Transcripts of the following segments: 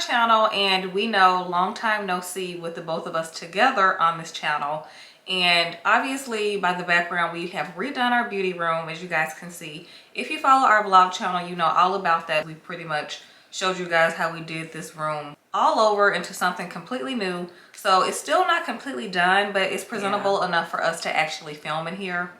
channel, and we know long time no see with the both of us together on this channel. And obviously by the background, we have redone our beauty room, as you guys can see. If you follow our vlog channel, you know all about that. We pretty much showed you guys how we did this room all over into something completely new. So it's still not completely done, but it's presentable enough for us to actually film in here.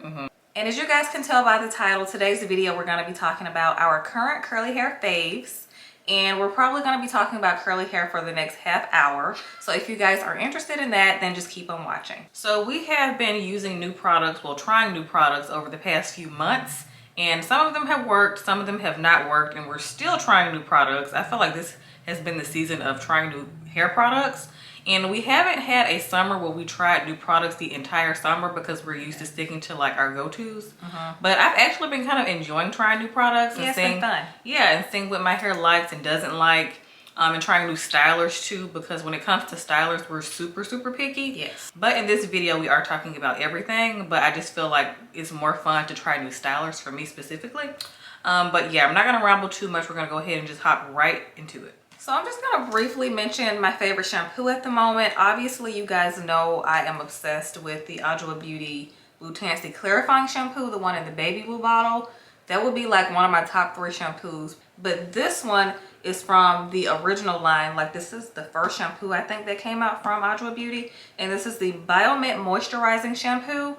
And as you guys can tell by the title, today's video, we're going to be talking about our current curly hair faves. And we're probably going to be talking about curly hair for the next half hour. So if you guys are interested in that, then just keep on watching. So we have been using new products, well, trying new products over the past few months. And some of them have worked, some of them have not worked, and we're still trying new products. I feel like this has been the season of trying new hair products. And we haven't had a summer where we tried new products the entire summer because we're used to sticking to like our go-tos. But I've actually been kind of enjoying trying new products and seeing, fun. and seeing what my hair likes and doesn't like. And trying new stylers too, because when it comes to stylers, we're super picky. Yes. But in this video, we are talking about everything, but I just feel like it's more fun to try new stylers for me specifically. But yeah, I'm not gonna ramble too much. We're gonna go ahead and just hop right into it. So I'm just gonna briefly mention my favorite shampoo at the moment. Obviously, you guys know I am obsessed with the Agile Beauty Blue Tansy Clarifying Shampoo, the one in the baby blue bottle. That would be like one of my top 3 shampoos. But this one is from the original line. Like, this is the first shampoo I think that came out from Agile Beauty. And this is the Biomint Moisturizing Shampoo.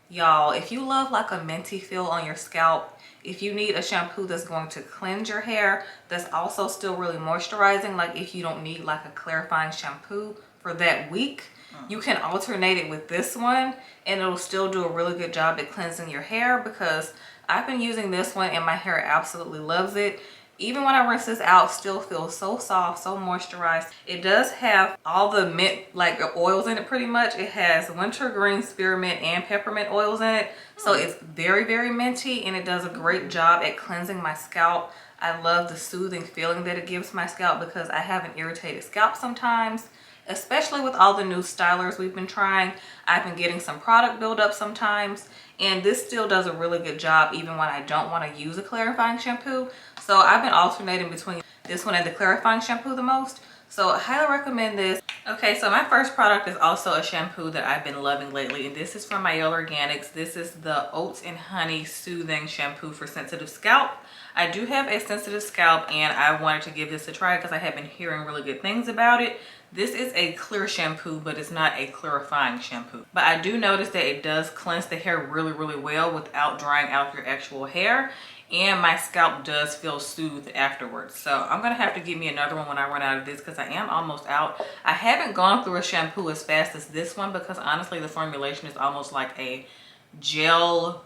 Y'all, if you love like a minty feel on your scalp, if you need a shampoo that's going to cleanse your hair, that's also still really moisturizing, like if you don't need like a clarifying shampoo for that week, you can alternate it with this one and it'll still do a really good job at cleansing your hair, because I've been using this one and my hair absolutely loves it. Even when I rinse this out, still feels so soft, so moisturized. It does have all the mint like oils in it pretty much. It has wintergreen, spearmint, and peppermint oils in it. So it's very minty, and it does a great job at cleansing my scalp. I love the soothing feeling that it gives my scalp because I have an irritated scalp sometimes. Especially with all the new stylers we've been trying, I've been getting some product buildup sometimes, and this still does a really good job even when I don't want to use a clarifying shampoo. So I've been alternating between this one and the clarifying shampoo the most. So I highly recommend this. Okay, so my first product is also a shampoo that I've been loving lately, and this is from Mielle Organics. This is the Oats and Honey Soothing Shampoo for sensitive scalp. I do have a sensitive scalp, and I wanted to give this a try because I have been hearing really good things about it. This is a clear shampoo, but it's not a clarifying shampoo. But I do notice that it does cleanse the hair really well without drying out your actual hair. And my scalp does feel soothed afterwards. So I'm gonna have to get me another one when I run out of this, because I am almost out. I haven't gone through a shampoo as fast as this one because honestly the formulation is almost like a gel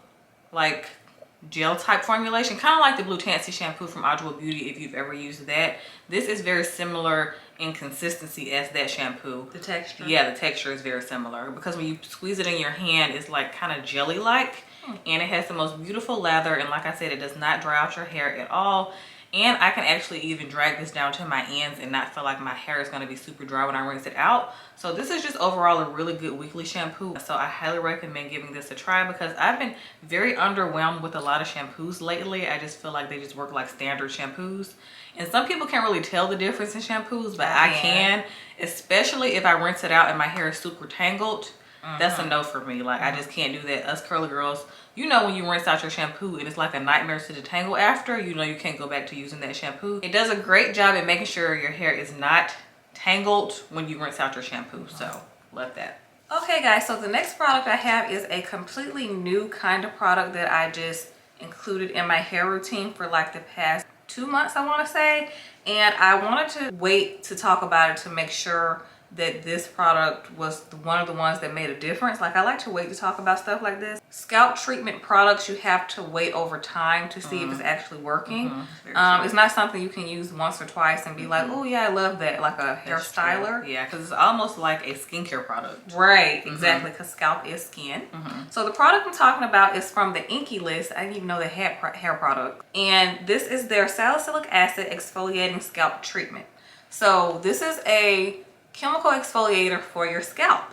type formulation, kind of like the Blue Tansy shampoo from Agile Beauty if you've ever used that. This is very similar in consistency as that shampoo. The texture? Yeah, the texture is very similar because when you squeeze it in your hand, it's like kind of jelly-like. And it has the most beautiful lather, and like I said, it does not dry out your hair at all. And I can actually even drag this down to my ends and not feel like my hair is going to be super dry when I rinse it out. So this is just overall a really good weekly shampoo. So I highly recommend giving this a try because I've been very underwhelmed with a lot of shampoos lately. I just feel like they just work like standard shampoos. And some people can't really tell the difference in shampoos, but I can, especially if I rinse it out and my hair is super tangled. That's a no for me. Like, I just can't do that. Us curly girls, you know, when you rinse out your shampoo and it's like a nightmare to detangle after, you know you can't go back to using that shampoo. It does a great job at making sure your hair is not tangled when you rinse out your shampoo. So love that. Okay guys, so the next product I have is a completely new kind of product that I just included in my hair routine for like the past 2 months, I want to say. And I wanted to wait to talk about it to make sure that this product was one of the ones that made a difference. Like, I like to wait to talk about stuff like this. Scalp treatment products, you have to wait over time to see if it's actually working. It's not something you can use once or twice and be like, oh yeah, I love that, like a hair styler. Yeah, because it's almost like a skincare product. Right, exactly, because scalp is skin. So the product I'm talking about is from the Inky list. I didn't even know they had hair product. And this is their salicylic acid exfoliating scalp treatment. So this is a chemical exfoliator for your scalp.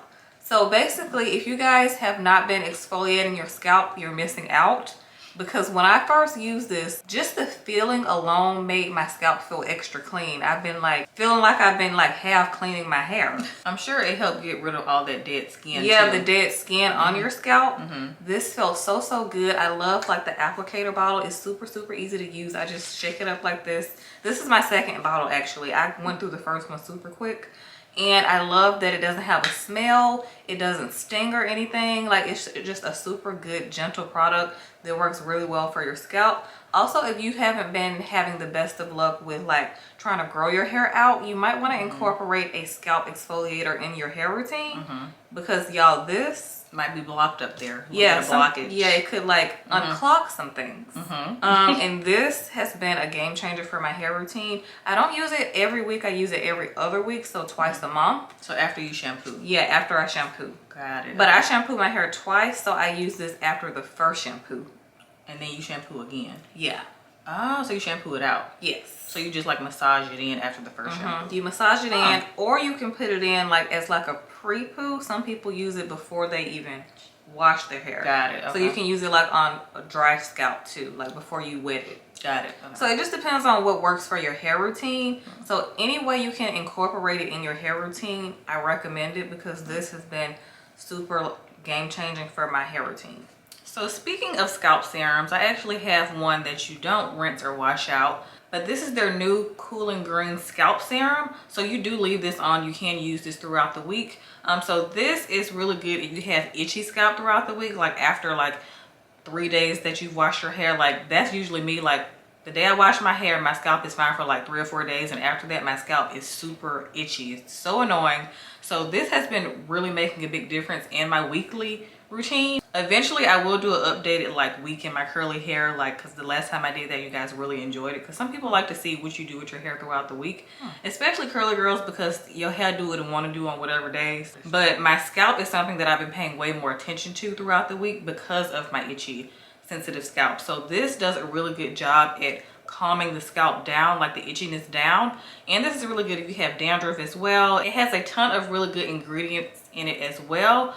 So basically, if you guys have not been exfoliating your scalp, you're missing out. because when I first used this, just the feeling alone made my scalp feel extra clean. I've been like feeling like I've been like half cleaning my hair. I'm sure it helped get rid of all that dead skin. Yeah, too. The dead skin on your scalp. This felt so good. I love like the applicator bottle. It's super easy to use. I just shake it up like this. This is my second bottle actually. I went through the first one super quick. And I love that it doesn't have a smell. It doesn't sting or anything. Like, it's just a super good, gentle product that works really well for your scalp. Also, if you haven't been having the best of luck with like trying to grow your hair out, you might want to incorporate a scalp exfoliator in your hair routine. Because y'all, this might be blocked up there. Yeah, blockage. Yeah, it could like unclog some things. And this has been a game changer for my hair routine. I don't use it every week. I use it every other week, so twice a month. So after you shampoo? Yeah, after I shampoo. Got it. But I shampoo my hair twice, so I use this after the first shampoo. And then you shampoo again? Yeah. Oh, so you shampoo it out? Yes. So you just like massage it in after the first shampoo? You massage it in, or you can put it in like as like a pre-poo. Some people use it before they even wash their hair. Got it. Okay. So you can use it like on a dry scalp too, like before you wet it. Got it. Okay. So it just depends on what works for your hair routine. So any way you can incorporate it in your hair routine, I recommend it, because this has been super game changing for my hair routine. So speaking of scalp serums, I actually have one that you don't rinse or wash out, but this is their new Cool and Green Scalp Serum. So you do leave this on. You can use this throughout the week. So this is really good if you have itchy scalp throughout the week, like after like 3 days that you've washed your hair. Like that's usually me. Like the day I wash my hair, my scalp is fine for like 3 or 4 days, and after that my scalp is super itchy. It's so annoying. So this has been really making a big difference in my weekly routine. Eventually I will do an updated like week in my curly hair, like, because the last time I did that you guys really enjoyed it, because some people like to see what you do with your hair throughout the week, especially curly girls, because your hair do what it want to do on whatever days. But my scalp is something that I've been paying way more attention to throughout the week because of my itchy sensitive scalp. So this does a really good job at calming the scalp down, like the itchiness down. And this is really good if you have dandruff as well. It has a ton of really good ingredients in it as well.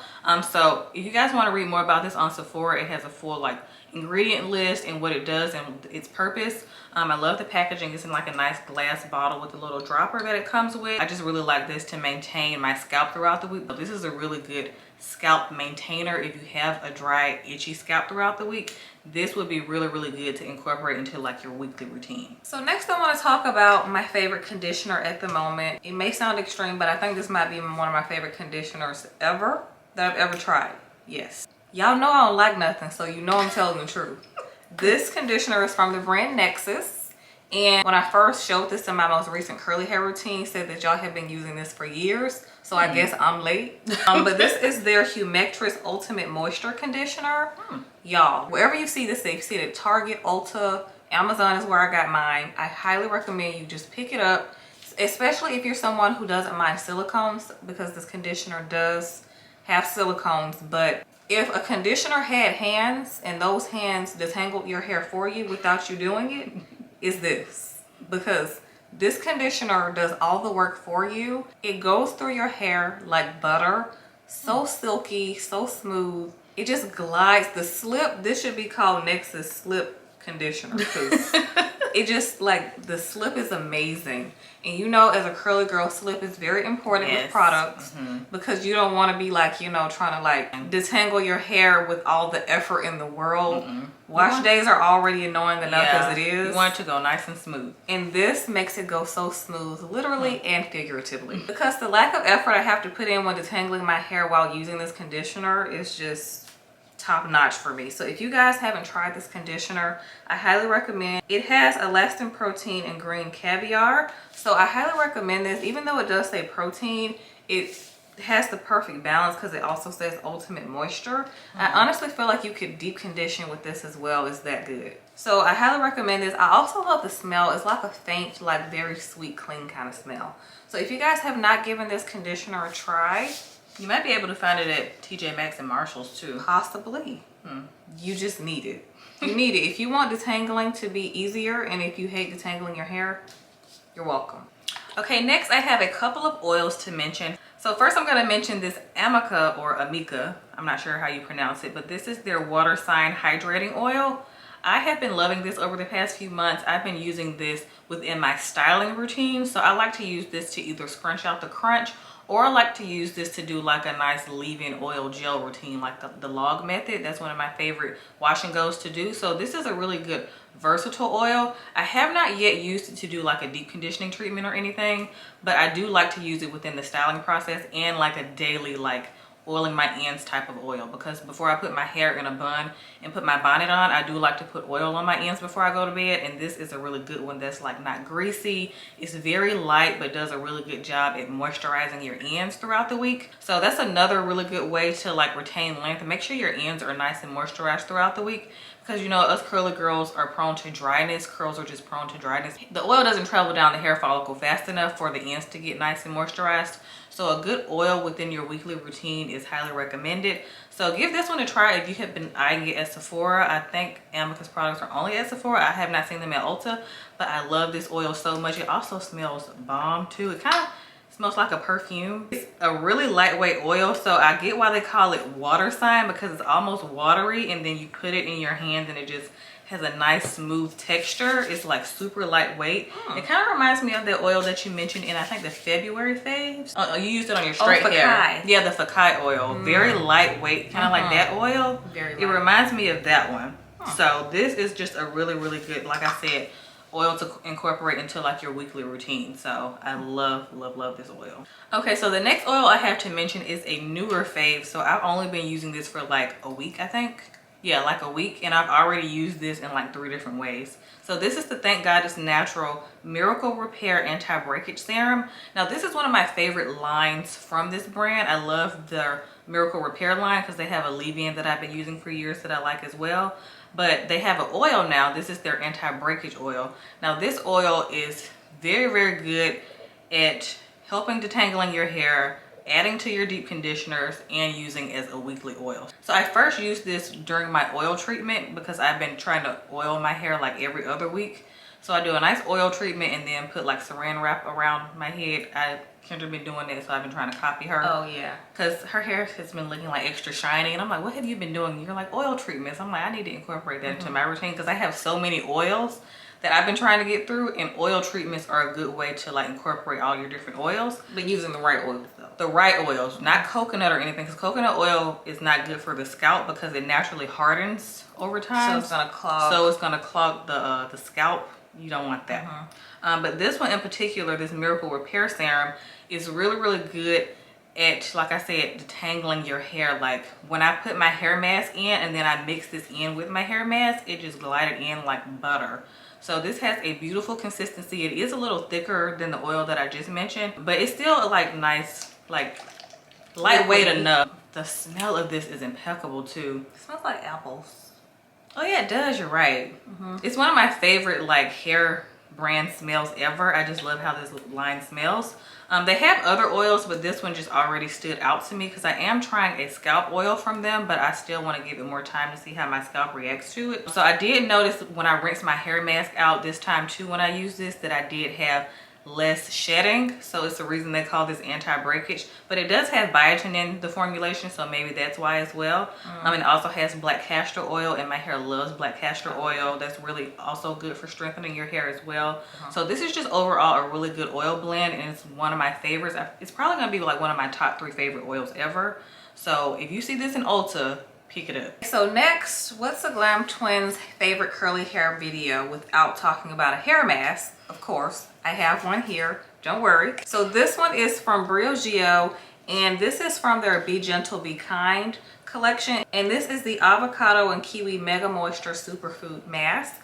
So if you guys want to read more about this on Sephora, it has a full like ingredient list and what it does and its purpose. I love the packaging. It's in like a nice glass bottle with a little dropper that it comes with. I just really like this to maintain my scalp throughout the week. But this is a really good scalp maintainer if you have a dry, itchy scalp throughout the week. This would be really good to incorporate into like your weekly routine. So next I want to talk about my favorite conditioner at the moment. It may sound extreme, but I think this might be one of my favorite conditioners ever that I've ever tried. Yes. Y'all know I don't like nothing, so you know I'm telling the truth. This conditioner is from the brand Nexus. And when I first showed this in my most recent curly hair routine, said that y'all have been using this for years. So I guess I'm late. But this is their Humectress Ultimate Moisture Conditioner. Y'all, wherever you see this, you see it at Target, Ulta, Amazon is where I got mine. I highly recommend you just pick it up, especially if you're someone who doesn't mind silicones, because this conditioner does have silicones. But if a conditioner had hands and those hands detangled your hair for you without you doing it, is this. Because this conditioner does all the work for you. It goes through your hair like butter. So silky, so smooth. It just glides. The slip, this should be called Nexus Slip Conditioner, because it just like, the slip is amazing. And you know, as a curly girl, slip is very important with products, because you don't want to be like, you know, trying to like detangle your hair with all the effort in the world. Wash days are already annoying enough as it is. You want it to go nice and smooth. And this makes it go so smooth, literally and figuratively. Because the lack of effort I have to put in when detangling my hair while using this conditioner is just top notch for me. So if you guys haven't tried this conditioner, I highly recommend. It has elastin protein and green caviar, so I highly recommend this. Even though it does say protein, it has the perfect balance because it also says ultimate moisture. I honestly feel like you could deep condition with this as well. It's that good. So I highly recommend this. I also love the smell. It's like a faint, like very sweet, clean kind of smell. So if you guys have not given this conditioner a try, you might be able to find it at TJ Maxx and Marshall's too. Possibly. You just need it. You need it. If you want detangling to be easier, and if you hate detangling your hair, you're welcome. Okay, next I have a couple of oils to mention. So first I'm going to mention this Amica, or Amica, I'm not sure how you pronounce it, but this is their Water Sign Hydrating Oil. I have been loving this over the past few months. I've been using this within my styling routine. So I like to use this to either scrunch out the crunch, or I like to use this to do like a nice leave-in oil gel routine, like the log method. That's one of my favorite wash and goes to do. So this is a really good versatile oil. I have not yet used it to do like a deep conditioning treatment or anything, but I do like to use it within the styling process and like a daily like oiling my ends type of oil, because before I put my hair in a bun and put my bonnet on, I do like to put oil on my ends before I go to bed, and this is a really good one that's like not greasy. It's very light but does a really good job at moisturizing your ends throughout the week. So that's another really good way to like retain length and make sure your ends are nice and moisturized throughout the week, because you know us curly girls are prone to dryness. Curls are just prone to dryness. The oil doesn't travel down the hair follicle fast enough for the ends to get nice and moisturized. So a good oil within your weekly routine is highly recommended. So give this one a try if you have been eyeing it at Sephora. I think Amicus products are only at Sephora. I have not seen them at Ulta, but I love this oil so much. It also smells bomb too. It kind of smells like a perfume. It's a really lightweight oil, so I get why they call it water sign, because it's almost watery, and then you put it in your hands and it just has a nice smooth texture. It's like super lightweight. It kind of reminds me of the oil that you mentioned in I think the February Faves. Oh, you used it on your straight hair. Yeah, the Fakai oil. Very lightweight, kind of like that oil. Very light. It reminds me of that one. So this is just a really, really good, like I said, oil to incorporate into like your weekly routine. So I love this oil. Okay, so the next oil I have to mention is a newer fave. So I've only been using this for like a week, I think. Yeah, like a week, and I've already used this in like 3 different ways. So this is the Thank God It's Natural Miracle Repair Anti-Breakage Serum. Now this is one of my favorite lines from this brand. I love their Miracle Repair line because they have a leave-in that I've been using for years that I like as well. But they have an oil now. This is their anti-breakage oil. Now this oil is very, very good at helping detangling your hair, adding to your deep conditioners, and using as a weekly oil. So I first used this during my oil treatment because I've been trying to oil my hair like every other week. So I do a nice oil treatment and then put like saran wrap around my head. Kendra been doing that, so I've been trying to copy her. Oh yeah. Because her hair has been looking like extra shiny, and I'm like, what have you been doing? You're like, oil treatments. I'm like, I need to incorporate that into my routine because I have so many oils that I've been trying to get through, and oil treatments are a good way to like incorporate all your different oils, but using the right oils though. The right oils, not coconut or anything, because coconut oil is not good for the scalp because it naturally hardens over time. So it's gonna clog. So it's gonna clog the scalp. You don't want that. But this one in particular, this Miracle Repair Serum, is really, really good at, like I said, detangling your hair. Like when I put my hair mask in and then I mix this in with my hair mask, it just glided in like butter. So this has a beautiful consistency. It is a little thicker than the oil that I just mentioned, but it's still like nice, like lightweight enough. The smell of this is impeccable too. It smells like apples. Oh yeah, it does. You're right. It's one of my favorite like hair brand smells ever. I just love how this line smells. They have other oils, but this one just already stood out to me because I am trying a scalp oil from them, but I still want to give it more time to see how my scalp reacts to it. So I did notice when I rinsed my hair mask out this time too, when I used this, that I did have less shedding. So it's the reason they call this anti-breakage, but it does have biotin in the formulation, so maybe that's why as well. It also has black castor oil, and my hair loves black castor oil. That's really also good for strengthening your hair as well. So this is just overall a really good oil blend, and it's one of my favorites. It's probably gonna be like one of my top 3 favorite oils ever. So if you see this in Ulta, pick it up. So next, what's the Glam Twins favorite curly hair video without talking about a hair mask? Of course, I have one here, don't worry. So this one is from Briogeo, and this is from their Be Gentle, Be Kind collection. And this is the Avocado and Kiwi Mega Moisture Superfood Mask.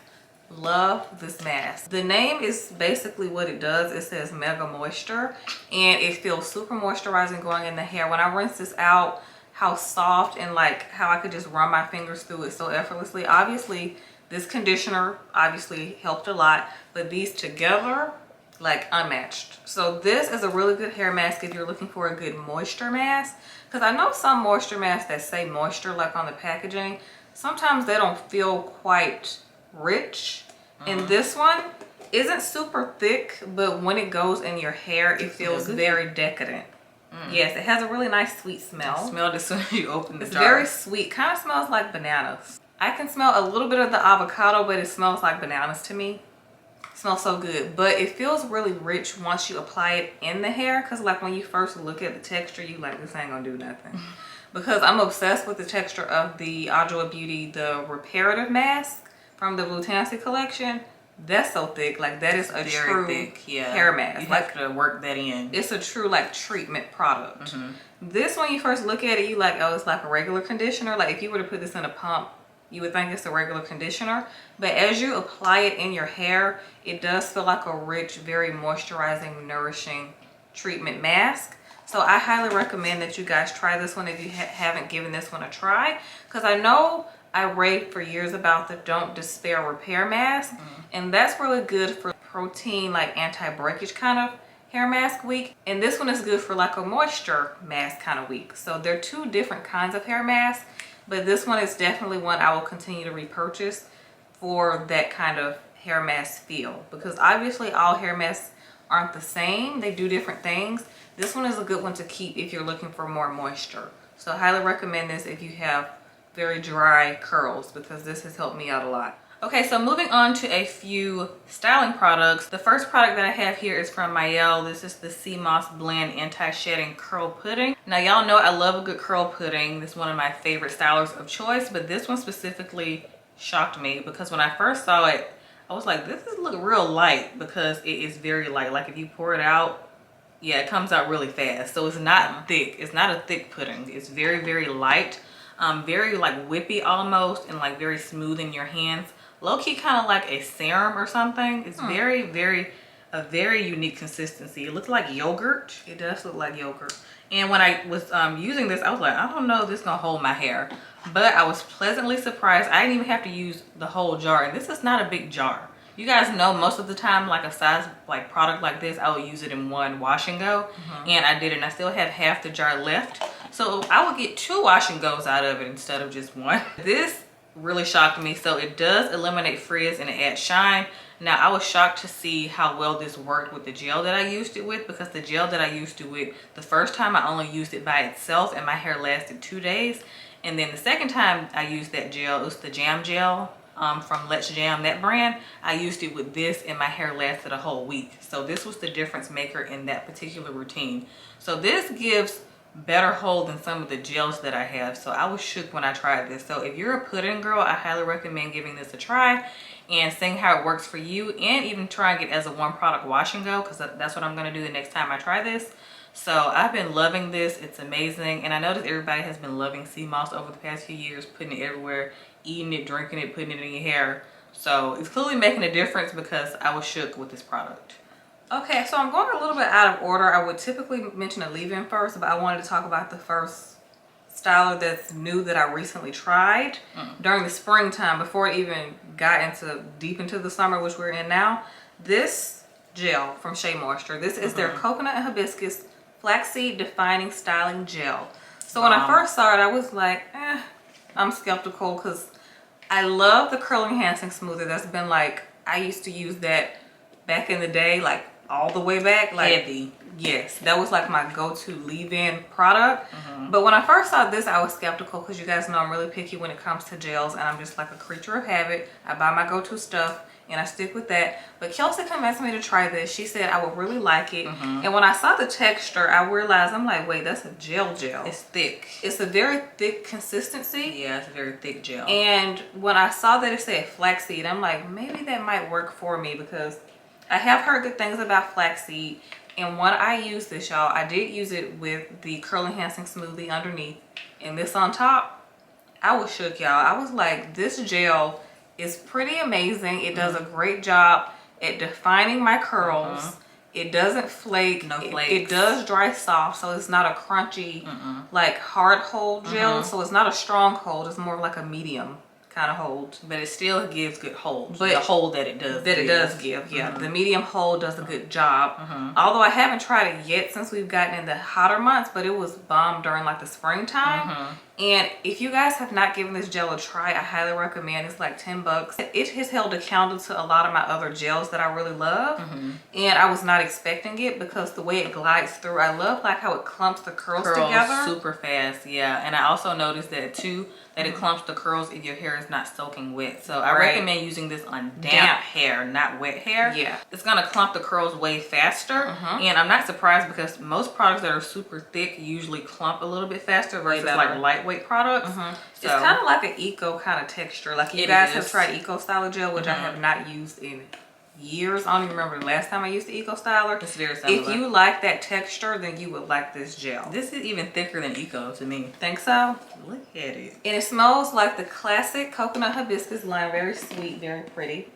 Love this mask. The name is basically what it does. It says Mega Moisture, and it feels super moisturizing going in the hair. When I rinse this out, how soft and like how I could just run my fingers through it so effortlessly. Obviously, this conditioner obviously helped a lot, but these together, like unmatched. So this is a really good hair mask if you're looking for a good moisture mask, because I know some moisture masks that say moisture like on the packaging, sometimes they don't feel quite rich. And this one isn't super thick, but when it goes in your hair, it feels very decadent. Yes, it has a really nice sweet smell. I smelled it as soon as you open the jar. It's very sweet. Kind of smells like bananas. I can smell a little bit of the avocado, but it smells like bananas to me. It smells so good, but it feels really rich once you apply it in the hair, because like when you first look at the texture, you like, this ain't gonna do nothing. Because I'm obsessed with the texture of the Agile Beauty, the reparative mask from the Blutancy collection. That's so thick. Like that is a very true thick, hair mask. You have to work that in. It's a true like treatment product. This, when you first look at it, you like, oh, it's like a regular conditioner. Like if you were to put this in a pump, you would think it's a regular conditioner. But as you apply it in your hair, it does feel like a rich, very moisturizing, nourishing treatment mask. So I highly recommend that you guys try this one if you haven't given this one a try. Because I know I raved for years about the Don't Despair Repair Mask. And that's really good for protein, like anti-breakage kind of hair mask week. And this one is good for like a moisture mask kind of week. So they're two different kinds of hair masks. But this one is definitely one I will continue to repurchase for that kind of hair mask feel. Because obviously all hair masks aren't the same. They do different things. This one is a good one to keep if you're looking for more moisture. So I highly recommend this if you have very dry curls, because this has helped me out a lot. Okay, so moving on to a few styling products. The first product that I have here is from Mielle. This is the Sea Moss Blend Anti-Shedding Curl Pudding. Now y'all know I love a good curl pudding. This is one of my favorite stylers of choice, but this one specifically shocked me because when I first saw it, I was like, this is look real light, because it is very light. Like if you pour it out, yeah, it comes out really fast. So it's not thick. It's not a thick pudding. It's very, very light. Very like whippy almost, and like very smooth in your hands. Low-key kind of like a serum or something. It's very, a very unique consistency. It looks like yogurt. It does look like yogurt. And when I was using this, I was like, I don't know if this is gonna hold my hair. But I was pleasantly surprised. I didn't even have to use the whole jar. And this is not a big jar. You guys know most of the time, like a size like product like this, I will use it in one wash and go. And I did it, and I still have half the jar left. So I would get 2 wash and goes out of it instead of just one. This really shocked me. So it does eliminate frizz and it adds shine. Now I was shocked to see how well this worked with the gel that I used it with, because the gel that I used it with, the first time I only used it by itself and my hair lasted 2 days. And then the second time I used that gel, it was the Jam Gel from Let's Jam, that brand. I used it with this and my hair lasted a whole week. So this was the difference maker in that particular routine. So this gives better hold than some of the gels that I have. So I was shook when I tried this. So if you're a pudding girl, I highly recommend giving this a try and seeing how it works for you, and even trying it as a one product wash and go, because that's what I'm going to do the next time I try this. So I've been loving this. It's amazing. And I noticed everybody has been loving sea moss over the past few years, putting it everywhere, eating it, drinking it, putting it in your hair. So it's clearly making a difference, because I was shook with this product. Okay, so I'm going a little bit out of order. I would typically mention a leave-in first, but I wanted to talk about the first styler that's new that I recently tried during the springtime, before it even got deep into the summer, which we're in now. This gel from Shea Moisture. This is their Coconut and Hibiscus Flaxseed Defining Styling Gel. So when I first saw it, I was like, I'm skeptical, because I love the Curl Enhancing Smoother. That's been like, I used to use that back in the day, like all the way back, like heavy. Yes, that was like my go-to leave-in product. But when I first saw this, I was skeptical, because you guys know I'm really picky when it comes to gels, and I'm just like a creature of habit. I buy my go-to stuff and I stick with that. But Kelsey convinced me to try this. She said I would really like it. And when I saw the texture, I realized, I'm like, wait, that's a gel. It's thick. It's a very thick consistency. Yeah, it's a very thick gel. And when I saw that it said flaxseed, I'm like, maybe that might work for me, because I have heard good things about flaxseed. And when I used this, y'all, I did use it with the Curl Enhancing Smoothie underneath and this on top. I was shook, y'all. I was like, this gel is pretty amazing. It does a great job at defining my curls. It doesn't flake. No flakes. It does dry soft, so it's not a crunchy, like hard hold gel. So it's not a strong hold. It's more like a medium kind of hold, but it still gives good hold. But the hold that it does give, yeah, the medium hold does a good job. Although I haven't tried it yet since we've gotten in the hotter months, but it was bomb during like the springtime. And if you guys have not given this gel a try, I highly recommend. It's like 10 bucks. It has held a candle to a lot of my other gels that I really love. And I was not expecting it because the way it glides through, I love like how it clumps the curls together. Super fast, yeah. And I also noticed that too, that it clumps the curls if your hair is not soaking wet. So I recommend using this on damp hair, not wet hair. Yeah. It's gonna clump the curls way faster. And I'm not surprised because most products that are super thick usually clump a little bit faster versus like lightweight products. So, it's kind of like an eco kind of texture. Like you guys have tried Eco Styler gel, which I have not used in years. I don't even remember the last time I used the Eco Styler. It's very similar. If you like that texture, then you would like this gel. This is even thicker than Eco to me. Think so? Look at it. And it smells like the classic coconut hibiscus line. Very sweet, very pretty.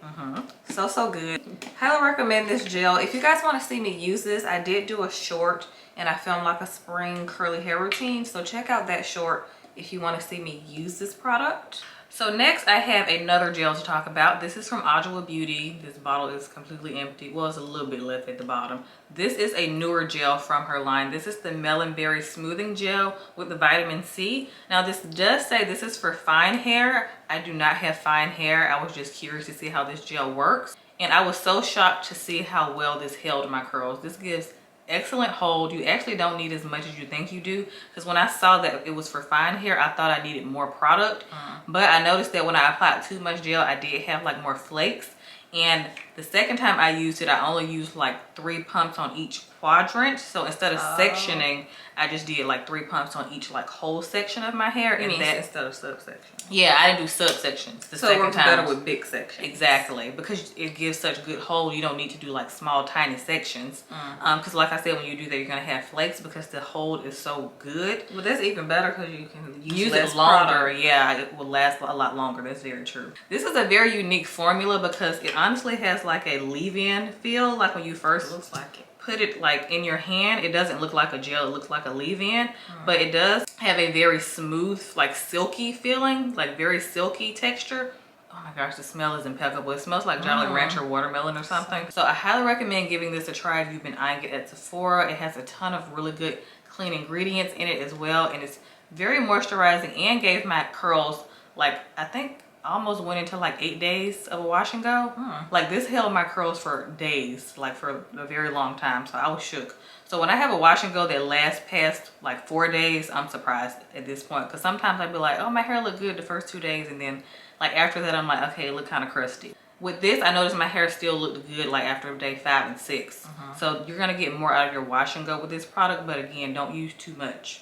So good. Highly recommend this gel. If you guys want to see me use this, I did do a short and I filmed like a spring curly hair routine. So check out that short if you want to see me use this product. So next I have another gel to talk about. This is from Agile Beauty. This bottle is completely empty. Well, it's a little bit left at the bottom. This is a newer gel from her line. This is the Melon Berry Smoothing Gel with the vitamin C. Now this does say this is for fine hair. I do not have fine hair. I was just curious to see how this gel works. And I was so shocked to see how well this held my curls. This gives excellent hold. You actually don't need as much as you think you do, because when I saw that it was for fine hair, I thought I needed more product. But I noticed that when I applied too much gel, I did have like more flakes. And the second time I used it, I only used like 3 pumps on each quadrant. So instead of sectioning, I just did like 3 pumps on each like whole section of my hair. And that instead of subsection. Yeah, I didn't do subsections the second time. So it works better with big sections. Exactly, because it gives such good hold. You don't need to do like small tiny sections. Because like I said, when you do that, you're gonna have flakes because the hold is so good. Well, that's even better because you can use it longer. Product. Yeah, it will last a lot longer. That's very true. This is a very unique formula because it honestly has like a leave-in feel. Like when you first looks like it. Put it like in your hand, it doesn't look like a gel, it looks like a leave-in, but it does have a very smooth, like silky feeling, like very silky texture. Oh my gosh, the smell is impeccable. It smells like Jolly Rancher watermelon or something. So I highly recommend giving this a try if you've been eyeing it at Sephora. It has a ton of really good clean ingredients in it as well, and it's very moisturizing and gave my curls, like I think almost went into like 8 days of a wash and go. Like this held my curls for days, like for a very long time. So I was shook. So when I have a wash and go that lasts past like 4 days, I'm surprised at this point, because sometimes I'd be like, oh, my hair looked good the first 2 days, and then like after that I'm like, okay, it looked kind of crusty. With this, I noticed my hair still looked good like after day 5 and 6. So you're gonna get more out of your wash and go with this product, but again, don't use too much.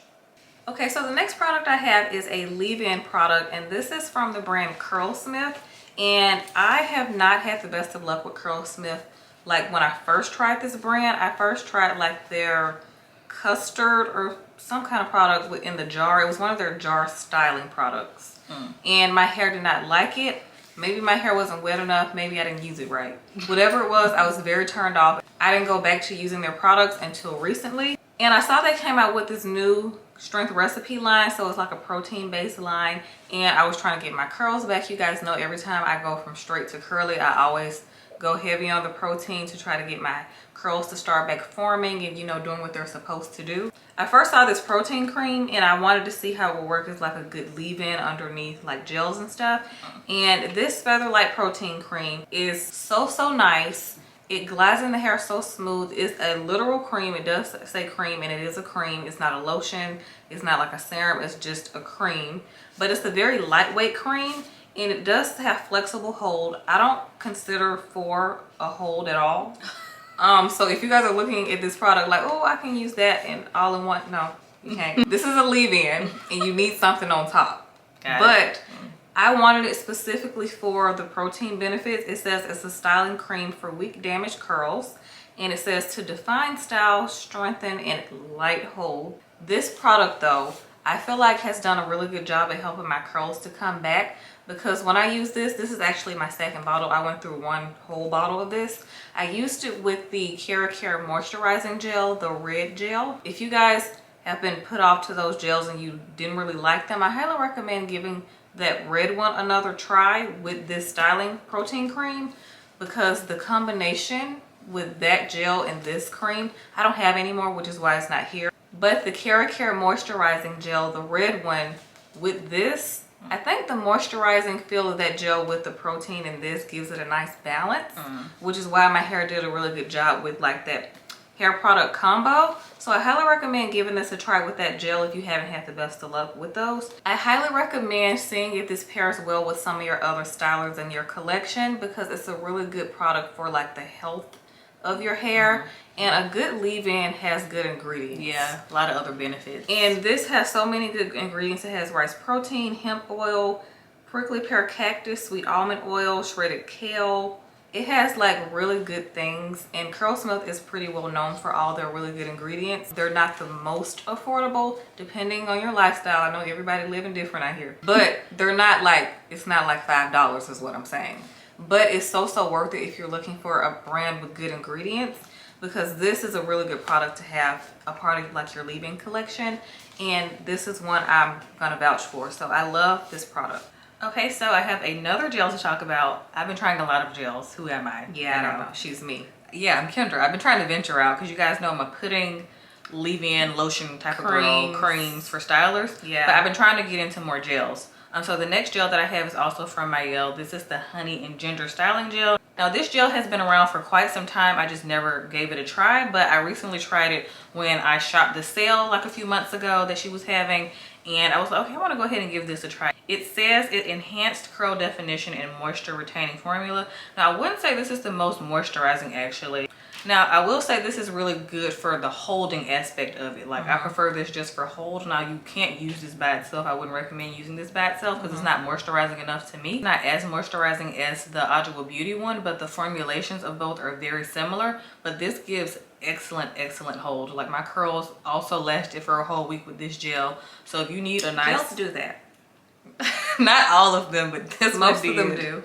Okay, so the next product I have is a leave-in product, and this is from the brand Curlsmith. And I have not had the best of luck with Curlsmith. Like when I first tried this brand, I first tried like their Custard or some kind of product within the jar. It was one of their jar styling products. And my hair did not like it. Maybe my hair wasn't wet enough. Maybe I didn't use it right. Whatever it was, I was very turned off. I didn't go back to using their products until recently. And I saw they came out with this new strength recipe line, so it's like a protein based line, and I was trying to get my curls back. You guys know every time I go from straight to curly, I always go heavy on the protein to try to get my curls to start back forming and, you know, doing what they're supposed to do. I first saw this protein cream and I wanted to see how it would work as like a good leave-in underneath like gels and stuff. And this Featherlight protein cream is so nice. It glides in the hair so smooth. It's a literal cream. It does say cream, and it is a cream. It's not a lotion. It's not like a serum. It's just a cream. But it's a very lightweight cream, and it does have flexible hold. I don't consider for a hold at all. So if you guys are looking at this product like, oh, I can use that and all in one, no, you can't. This is a leave-in, and you need something on top. But I wanted it specifically for the protein benefits. It says it's a styling cream for weak damaged curls. And it says to define, style, strengthen, and light hold. This product though, I feel like has done a really good job at helping my curls to come back. Because when I use this is actually my second bottle. I went through one whole bottle of this. I used it with the Care moisturizing gel, the red gel. If you guys have been put off to those gels and you didn't really like them, I highly recommend giving that red one another try with this styling protein cream, because the combination with that gel and this cream, I don't have anymore, which is why it's not here, but the Care moisturizing gel, the red one, with this, I think the moisturizing feel of that gel with the protein in this gives it a nice balance, which is why my hair did a really good job with like that hair product combo. So I highly recommend giving this a try with that gel if you haven't had the best of luck with those. I highly recommend seeing if this pairs well with some of your other stylers in your collection, because it's a really good product for like the health of your hair. And a good leave-in has good ingredients. Yeah, a lot of other benefits. And this has so many good ingredients. It has rice protein, hemp oil, prickly pear cactus, sweet almond oil, shredded kale. It has like really good things, and Curlsmith is pretty well known for all their really good ingredients. They're not the most affordable depending on your lifestyle. I know everybody living different out here, but they're not like, it's not like $5 is what I'm saying. But it's so worth it if you're looking for a brand with good ingredients, because this is a really good product to have a part of like your leave-in collection, and this is one I'm gonna vouch for. So I love this product. Okay, so I have another gel to talk about. I've been trying a lot of gels. Who am I? Yeah, I don't know. She's me. Yeah, I'm Kendra. I've been trying to venture out because you guys know I'm a pudding, leave-in, lotion type of girl, creams for stylers. Yeah. But I've been trying to get into more gels. So the next gel that I have is also from Mielle. This is the Honey and Ginger Styling Gel. Now this gel has been around for quite some time. I just never gave it a try, but I recently tried it when I shopped the sale like a few months ago that she was having. And I was like, okay, I want to go ahead and give this a try. It says it enhanced curl definition and moisture retaining formula. Now I wouldn't say this is the most moisturizing actually. Now I will say this is really good for the holding aspect of it. Like I prefer this just for hold. Now you can't use this by itself. I wouldn't recommend using this by itself because it's not moisturizing enough to me. Not as moisturizing as the Agile Beauty one, but the formulations of both are very similar. But this gives excellent hold. Like my curls also lasted for a whole week with this gel. So if you need a nice, gels do that. Not all of them, but this most of them do.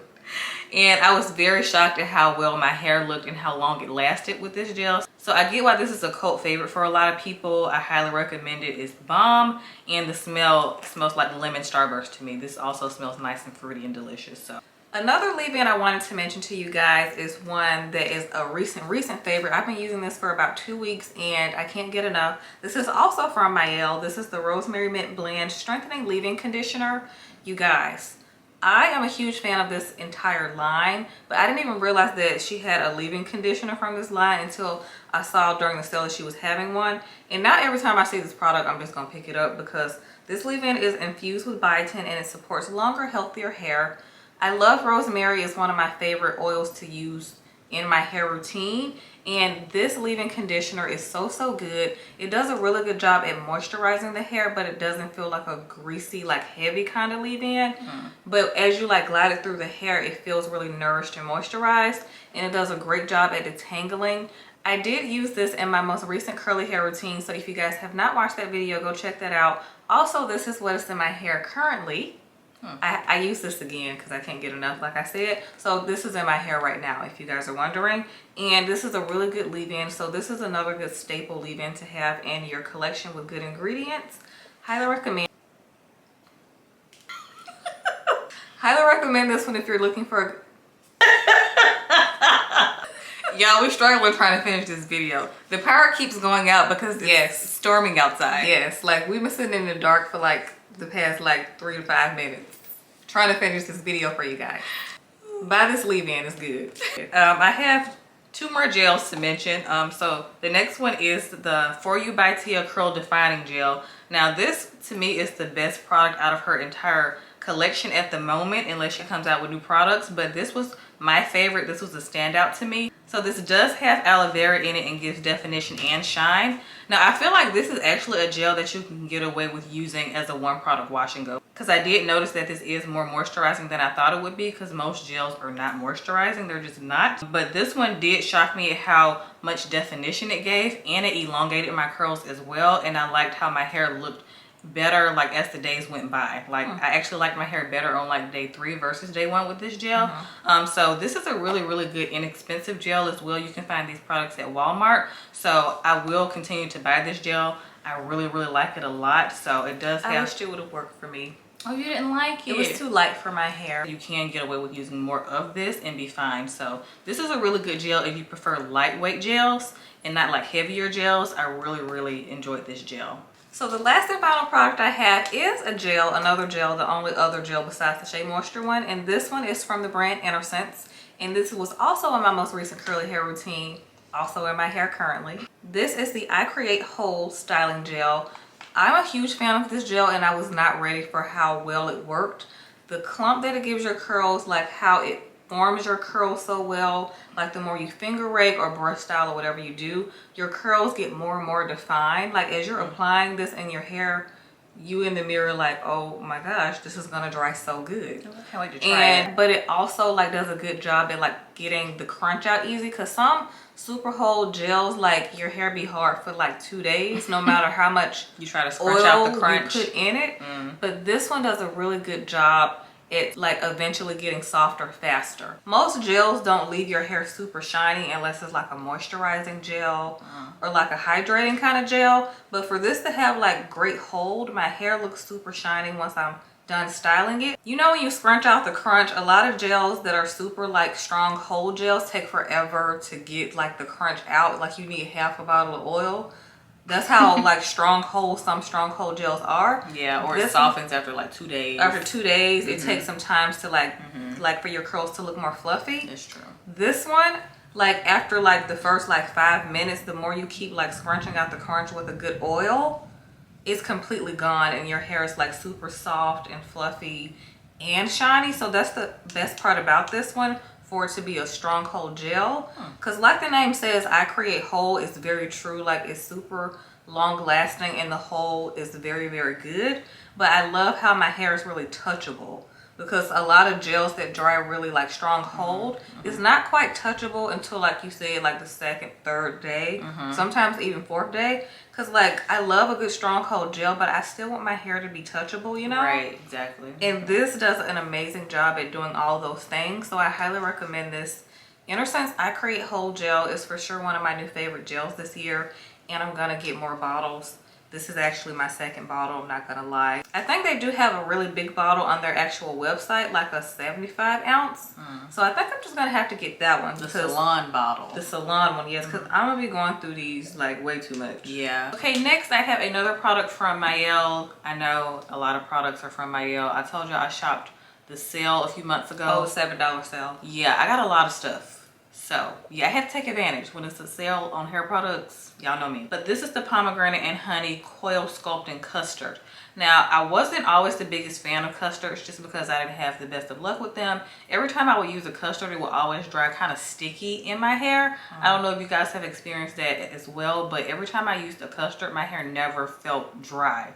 And I was very shocked at how well my hair looked and how long it lasted with this gel. So I get why this is a cult favorite for a lot of people. I highly recommend it. It's bomb, and the smell smells like lemon starburst to me. This also smells nice and fruity and delicious. So another leave-in I wanted to mention to you guys is one that is a recent favorite. I've been using this for about 2 weeks and I can't get enough. This is also from Mielle. This is the Rosemary Mint Blend Strengthening Leave-In Conditioner. You guys, I am a huge fan of this entire line, but I didn't even realize that she had a leave-in conditioner from this line until I saw during the sale that she was having one. And now every time I see this product, I'm just gonna pick it up because this leave-in is infused with biotin and it supports longer, healthier hair. I love rosemary. It's one of my favorite oils to use in my hair routine, and this leave-in conditioner is so good. It does a really good job at moisturizing the hair, but it doesn't feel like a greasy, like heavy kind of leave-in. But as you like glide it through the hair, it feels really nourished and moisturized, and it does a great job at detangling. I did use this in my most recent curly hair routine, so if you guys have not watched that video, go check that out. Also, this is what is in my hair currently. I use this again because I can't get enough, like I said. So this is in my hair right now, if you guys are wondering. And this is a really good leave-in. So this is another good staple leave-in to have in your collection with good ingredients. Highly recommend. Highly recommend this one if you're looking for y'all, we're struggling trying to finish this video. The power keeps going out because it's storming outside. Yes, like we've been sitting in the dark for like the past like 3 to 5 minutes trying to finish this video for you guys. Buy this leave-in, it's good. I have 2 more gels to mention. So the next one is the For You by Tia Curl Defining Gel. Now this to me is the best product out of her entire collection at the moment, unless she comes out with new products, but this was my favorite. This was a standout to me. So this does have aloe vera in it and gives definition and shine. Now I feel like this is actually a gel that you can get away with using as a one product wash and go, because I did notice that this is more moisturizing than I thought it would be, because most gels are not moisturizing, they're just not. But this one did shock me at how much definition it gave, and it elongated my curls as well, and I liked how my hair looked better like as the days went by. Like I actually liked my hair better on like day 3 versus day 1 with this gel. So this is a really good inexpensive gel as well. You can find these products at Walmart, so I will continue to buy this gel. I really like it a lot. So it does have, I wish it would have worked for me. Oh, you didn't like it? It was too light for my hair. You can get away with using more of this and be fine. So this is a really good gel if you prefer lightweight gels and not like heavier gels. I really enjoyed this gel. So the last and final product I have is a gel, another gel, the only other gel besides the Shea Moisture one. And this one is from the brand Innersense. And this was also in my most recent curly hair routine, also in my hair currently. This is the I Create Whole Styling Gel. I'm a huge fan of this gel and I was not ready for how well it worked. The clump that it gives your curls, like how it forms your curls so well, like the more you finger rake or brush style or whatever you do, your curls get more and more defined. Like as you're applying this in your hair, you in the mirror like, oh my gosh, this is gonna dry so good. I can't wait to try it. But it also like does a good job at like getting the crunch out easy, because some super hold gels, like your hair be hard for like 2 days no matter how much you try to scrunch out the crunch you put in it. But this one does a really good job at like eventually getting softer faster. Most gels don't leave your hair super shiny unless it's like a moisturizing gel or like a hydrating kind of gel. But for this to have like great hold, my hair looks super shiny once I'm done styling it. You know, when you scrunch out the crunch, a lot of gels that are super like strong hold gels take forever to get like the crunch out. Like you need half a bottle of oil. That's how like some strong hold gels are. Yeah, or it softens after like 2 days. After 2 days, it takes some time to like for your curls to look more fluffy. It's true. This one, like after like the first like 5 minutes, the more you keep like scrunching out the crunch with a good oil, it's completely gone and your hair is like super soft and fluffy and shiny. So that's the best part about this one, for it to be a strong hold gel, because like the name says, I Create Whole is very true. Like it's super long lasting and the hold is very, very good. But I love how my hair is really touchable, because a lot of gels that dry really like strong hold is not quite touchable until like you said, like the second, third day, sometimes even fourth day. Because like I love a good strong hold gel, but I still want my hair to be touchable, you know? Right, exactly. And this does an amazing job at doing all those things. So I highly recommend this. Innersense I Create Whole Gel is for sure one of my new favorite gels this year. And I'm gonna get more bottles. This is actually my second bottle, I'm not gonna lie. I think they do have a really big bottle on their actual website, like a 75 ounce. So I think I'm just gonna have to get that one. The salon bottle. The salon one, yes, because I'm gonna be going through these like way too much. Yeah. Okay, next I have another product from Mayel. I know a lot of products are from Mayel. I told you I shopped the sale a few months ago. Oh, $7 sale. Yeah, I got a lot of stuff. So yeah, I had to take advantage when it's a sale on hair products. Y'all know me. But this is the Pomegranate and Honey Coil Sculpting Custard. Now, I wasn't always the biggest fan of custards just because I didn't have the best of luck with them. Every time I would use a custard, it would always dry kind of sticky in my hair. I don't know if you guys have experienced that as well, but every time I used a custard, my hair never felt dry.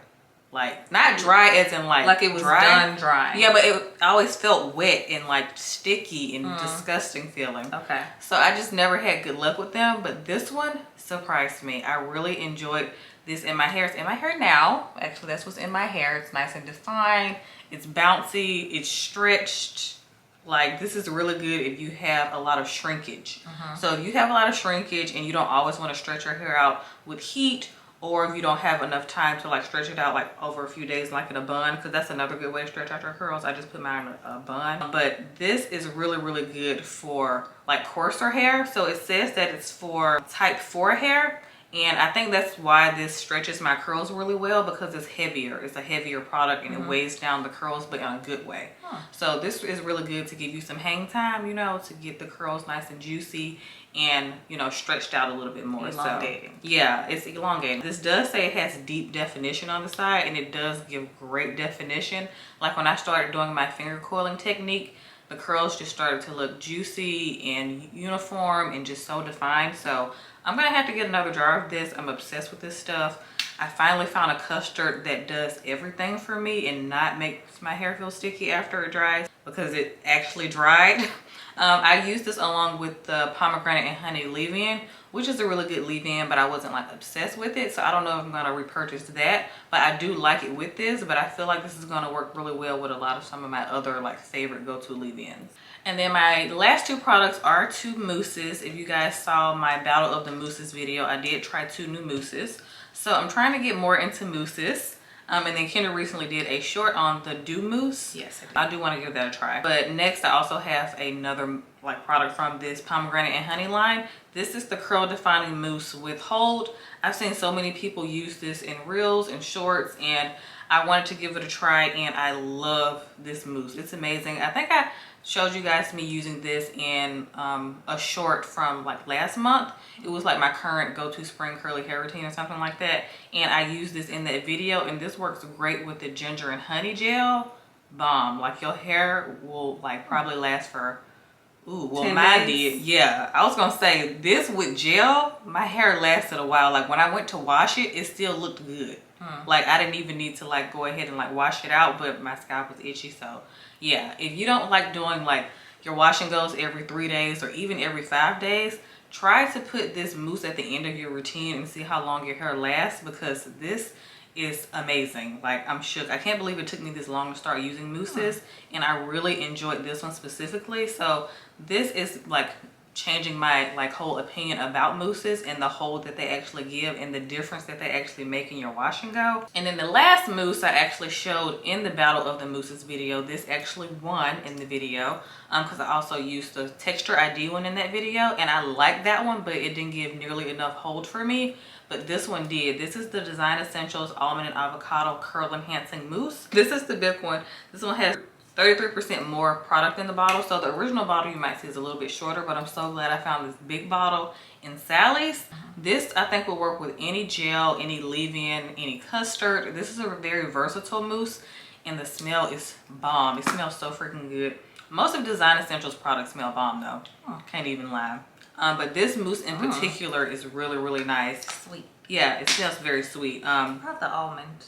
Like, not dry as in like it was dry. done dry. Yeah, but it always felt wet and like sticky and disgusting feeling. Okay. So I just never had good luck with them, but this one surprised me. I really enjoyed this in my hair. It's in my hair now. Actually, that's what's in my hair. It's nice and defined. It's bouncy. It's stretched. Like, this is really good if you have a lot of shrinkage. So if you have a lot of shrinkage and you don't always want to stretch your hair out with heat, or if you don't have enough time to like stretch it out like over a few days, like in a bun, because that's another good way to stretch out your curls. I just put mine in a bun. But this is really, really good for like coarser hair. So it says that it's for type 4 hair. And I think that's why this stretches my curls really well, because it's heavier. It's a heavier product and it weighs down the curls, but in a good way. So this is really good to give you some hang time, you know, to get the curls nice and juicy and, you know, stretched out a little bit more. Elongating. So, yeah, it's elongating. This does say it has deep definition on the side, and it does give great definition. Like when I started doing my finger coiling technique, the curls just started to look juicy and uniform and just so defined. So I'm gonna have to get another jar of this. I'm obsessed with this stuff. I finally found a custard that does everything for me and not makes my hair feel sticky after it dries, because it actually dried. I used this along with the Pomegranate and Honey leave-in, which is a really good leave-in, but I wasn't like obsessed with it. So I don't know if I'm gonna repurchase that, but I do like it with this. But I feel like this is gonna work really well with a lot of some of my other like favorite go-to leave-ins. And then my last two products are two mousses. If you guys saw my Battle of the Mousses video, I did try 2 new mousses. So I'm trying to get more into mousses. And then Kendra recently did a short on the Dew Mousse. Yes, I do want to give that a try. But next I also have like product from this pomegranate and honey line. This is the curl defining mousse with hold. I've seen so many people use this in reels and shorts, and I wanted to give it a try, and I love this mousse. It's amazing. I think I showed you guys me using this in a short from like last month. It was like my current go-to spring curly hair routine or something like that, and I used this in that video, and this works great with the ginger and honey gel. Bomb. Like your hair will like probably last for, ooh, well mine did. Yeah, I was gonna say this with gel, my hair lasted a while. Like when I went to wash it, it still looked good. Like I didn't even need to like go ahead and like wash it out, but my scalp was itchy. So yeah, if you don't like doing like your wash and goes every 3 days or even every 5 days, try to put this mousse at the end of your routine and see how long your hair lasts, because this is amazing. Like I'm shook. I can't believe it took me this long to start using mousses, and I really enjoyed this one specifically. So this is like changing my like whole opinion about mousses and the hold that they actually give and the difference that they actually make in your wash and go. And then the last mousse I actually showed in the Battle of the Mousses video, this actually won in the video because I also used the Texture ID one in that video, and I liked that one, but it didn't give nearly enough hold for me. But this one did. This is the Design Essentials Almond and Avocado Curl Enhancing Mousse. This is the big one. This one has 33% more product in the bottle. So the original bottle you might see is a little bit shorter, but I'm so glad I found this big bottle in Sally's. This I think will work with any gel, any leave-in, any custard. This is a very versatile mousse, and the smell is bomb. It smells so freaking good. Most of Design Essentials products smell bomb though. Can't even lie. But this mousse in particular is really, really nice. Sweet. Yeah, it smells very sweet. Not the almond.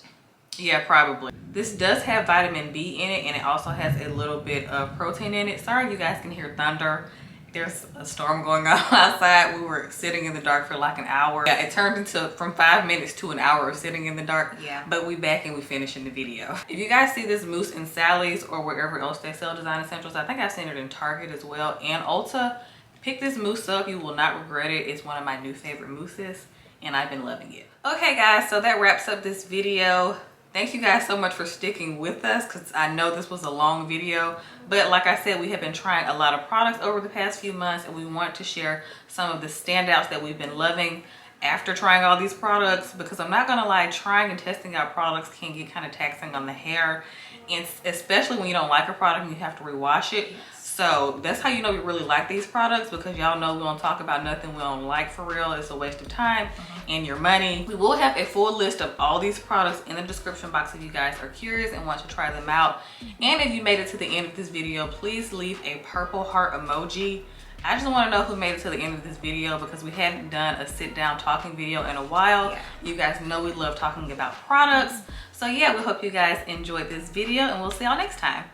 Yeah, probably. This does have vitamin B in it, and it also has a little bit of protein in it. Sorry you guys can hear thunder. There's a storm going on outside. We were sitting in the dark for like an hour. Yeah, it turned into from 5 minutes to an hour of sitting in the dark. Yeah. But we back and we finishing the video. If you guys see this mousse in Sally's or wherever else they sell Design Essentials, I think I've seen it in Target as well and Ulta. Pick this mousse up. You will not regret it. It's one of my new favorite mousses, and I've been loving it. Okay guys, so that wraps up this video. Thank you guys so much for sticking with us, because I know this was a long video, but like I said, we have been trying a lot of products over the past few months, and we want to share some of the standouts that we've been loving after trying all these products, because I'm not gonna lie, trying and testing out products can get kind of taxing on the hair, and especially when you don't like a product and you have to rewash it. So that's how you know we really like these products, because y'all know we don't talk about nothing we don't like for real. It's a waste of time and your money. We will have a full list of all these products in the description box if you guys are curious and want to try them out. And if you made it to the end of this video, please leave a purple heart emoji. I just want to know who made it to the end of this video, because we hadn't done a sit down talking video in a while. You guys know we love talking about products. So yeah, we hope you guys enjoyed this video, and we'll see y'all next time.